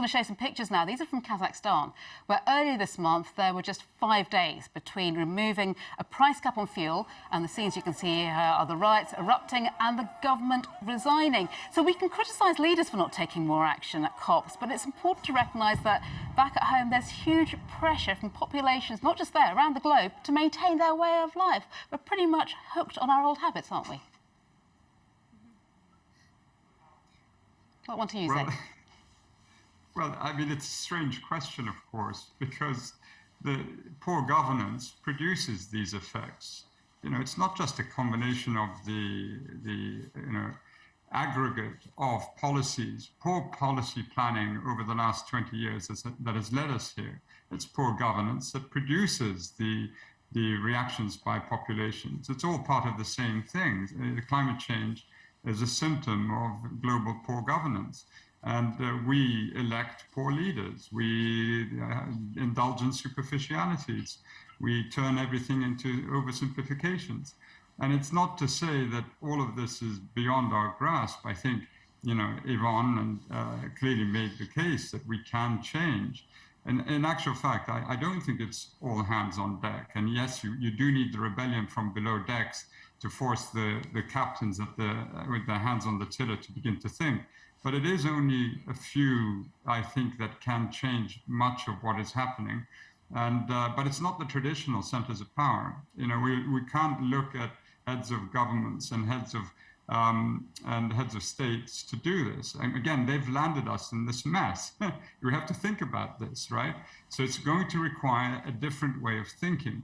going to show some pictures now. These are from Kazakhstan, where earlier this month there were just 5 days between removing a price cap on fuel, and the scenes you can see here are the riots erupting and the government resigning. So we can criticise leaders for not taking more action at COPs, but it's important to recognise that back at home there's huge pressure from populations, not just there, around the globe, to maintain their way of life. We're pretty much hooked on our old habits, aren't we? What one to use it? Well, I mean, it's a strange question, of course, because the poor governance produces these effects. You know, it's not just a combination of the aggregate of policies, poor policy planning over the last 20 years that has led us here. It's poor governance that produces the reactions by populations. It's all part of the same thing. The climate change is a symptom of global poor governance. And we elect poor leaders. We indulge in superficialities. We turn everything into oversimplifications. And it's not to say that all of this is beyond our grasp. I think, you know, Yvonne clearly made the case that we can change. And in actual fact, I don't think it's all hands on deck. And yes, you do need the rebellion from below decks to force the captains with their hands on the tiller to begin to think. But it is only a few, I think, that can change much of what is happening. And but it's not the traditional centers of power. You know, we can't look at heads of governments and heads of states to do this. And again, they've landed us in this mess. We have to think about this, right? So it's going to require a different way of thinking.